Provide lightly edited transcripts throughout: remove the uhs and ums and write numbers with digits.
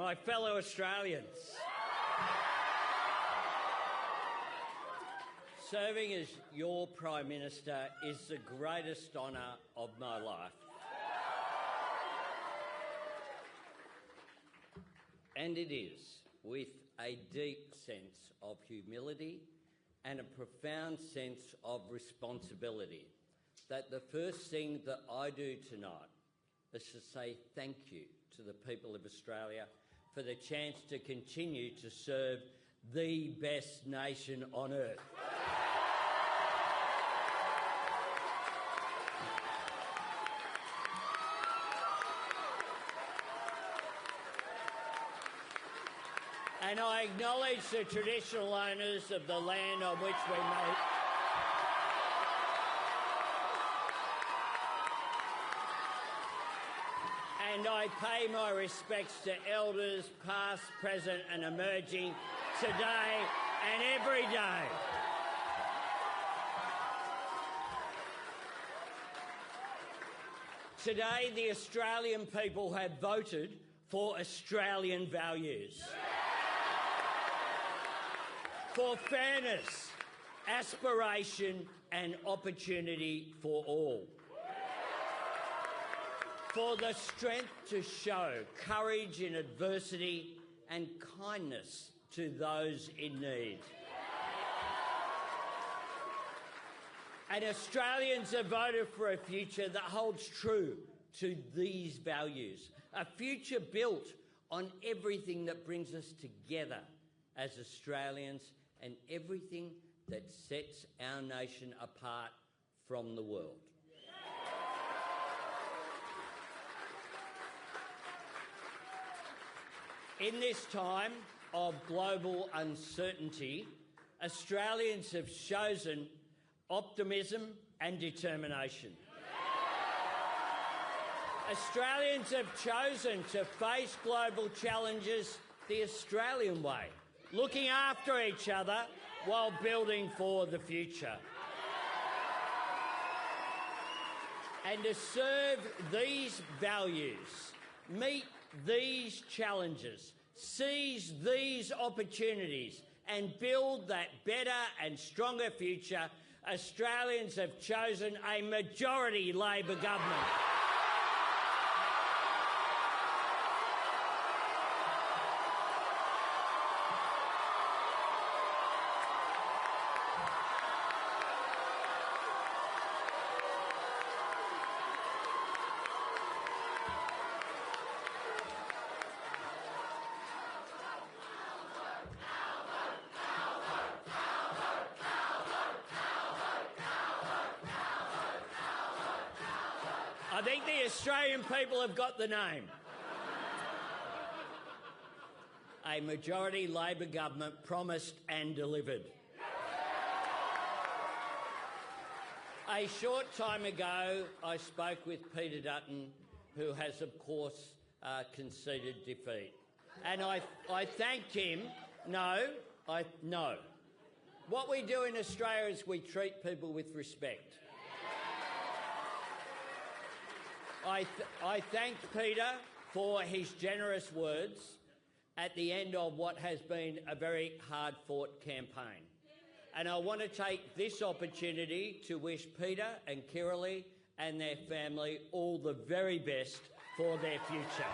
my fellow Australians. Serving as your Prime Minister is the greatest honour of my life. And it is with a deep sense of humility and a profound sense of responsibility that the first thing that I do tonight is to say thank you to the people of Australia for the chance to continue to serve the best nation on earth. And I acknowledge the traditional owners of the land on which we meet. And I pay my respects to elders past, present and emerging today and every day. Today, the Australian people have voted for Australian values. For fairness, aspiration and opportunity for all. For the strength to show courage in adversity and kindness to those in need. And Australians have voted for a future that holds true to these values, a future built on everything that brings us together as Australians and everything that sets our nation apart from the world. In this time of global uncertainty, Australians have chosen optimism and determination. Australians have chosen to face global challenges the Australian way, looking after each other while building for the future. And to serve these values, meet these challenges, seize these opportunities and build that better and stronger future, Australians have chosen a majority Labor government. I think the Australian people have got the name. A majority Labor government promised and delivered. A short time ago, I spoke with Peter Dutton, who has, of course, conceded defeat. And I thanked him. No. What we do in Australia is we treat people with respect. I thanked Peter for his generous words at the end of what has been a very hard-fought campaign. And I want to take this opportunity to wish Peter and Kirralie and their family all the very best for their future.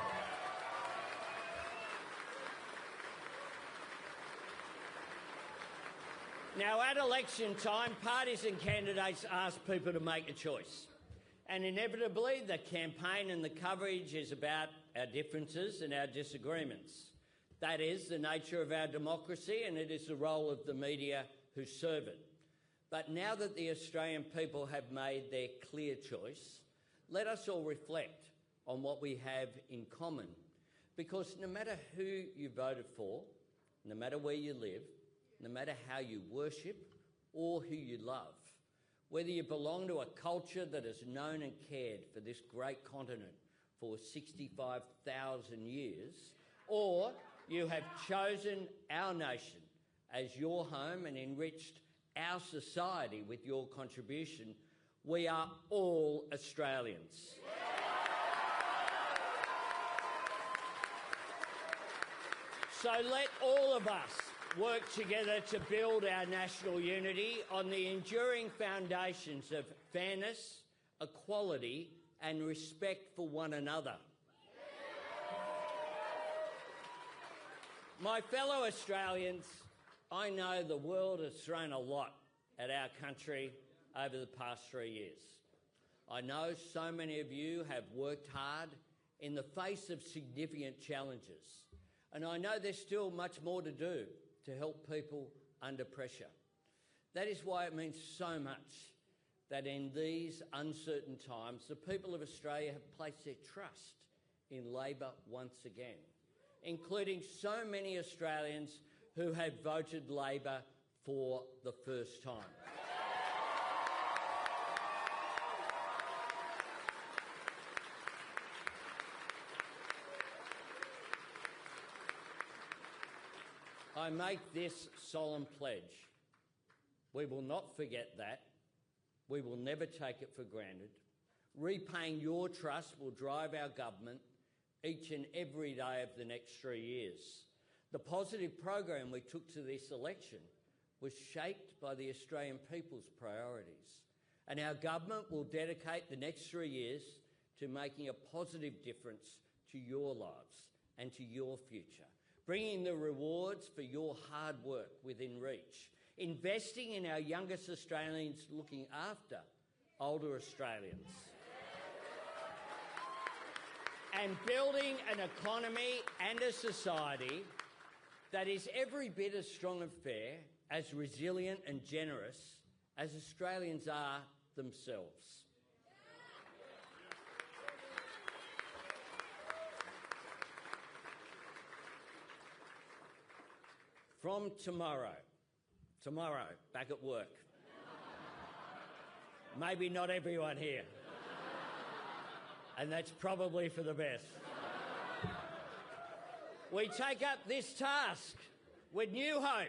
Now, at election time, parties and candidates ask people to make a choice. And inevitably, the campaign and the coverage is about our differences and our disagreements. That is the nature of our democracy, and it is the role of the media who serve it. But now that the Australian people have made their clear choice, let us all reflect on what we have in common. Because no matter who you voted for, no matter where you live, no matter how you worship or who you love, whether you belong to a culture that has known and cared for this great continent for 65,000 years, or you have chosen our nation as your home and enriched our society with your contribution, we are all Australians. So let all of us work together to build our national unity on the enduring foundations of fairness, equality and respect for one another. My fellow Australians, I know the world has thrown a lot at our country over the past 3 years. I know so many of you have worked hard in the face of significant challenges, and I know there's still much more to do to help people under pressure. That is why it means so much that in these uncertain times, the people of Australia have placed their trust in Labor once again, including so many Australians who have voted Labor for the first time. I make this solemn pledge. We will not forget that. We will never take it for granted. Repaying your trust will drive our government each and every day of the next 3 years. The positive program we took to this election was shaped by the Australian people's priorities, and our government will dedicate the next 3 years to making a positive difference to your lives and to your future, bringing the rewards for your hard work within reach, investing in our youngest Australians, looking after older Australians, and building an economy and a society that is every bit as strong and fair, as resilient and generous as Australians are themselves. From tomorrow, back at work. Maybe not everyone here. And that's probably for the best. We take up this task with new hope,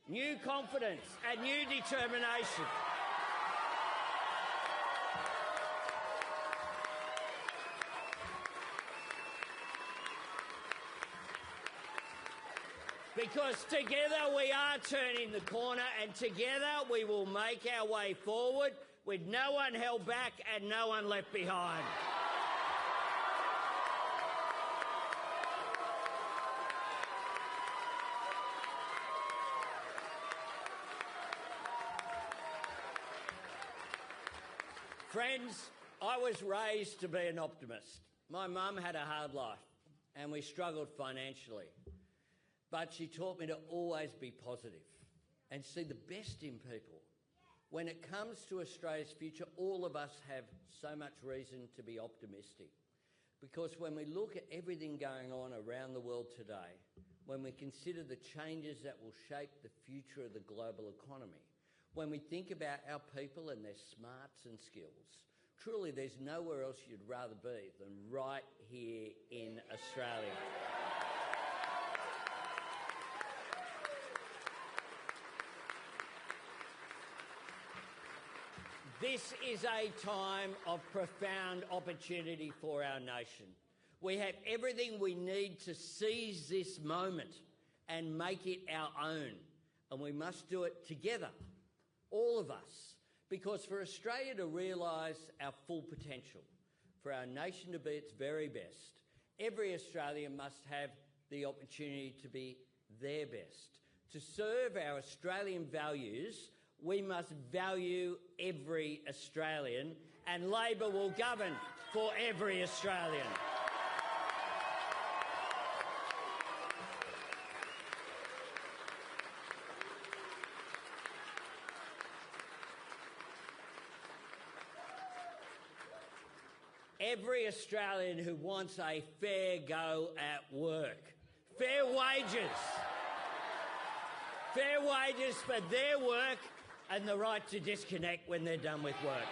new confidence and new determination. Because together we are turning the corner, and together we will make our way forward with no one held back and no one left behind. Friends, I was raised to be an optimist. My mum had a hard life and we struggled financially. But she taught me to always be positive and see the best in people. When it comes to Australia's future, all of us have so much reason to be optimistic. Because when we look at everything going on around the world today, when we consider the changes that will shape the future of the global economy, when we think about our people and their smarts and skills, truly there's nowhere else you'd rather be than right here in Australia. This is a time of profound opportunity for our nation. We have everything we need to seize this moment and make it our own, and we must do it together, all of us, because for Australia to realise our full potential, for our nation to be its very best, every Australian must have the opportunity to be their best. To serve our Australian values, we must value every Australian, and Labor will govern for every Australian. Every Australian who wants a fair go at work, fair wages for their work, and the right to disconnect when they're done with work.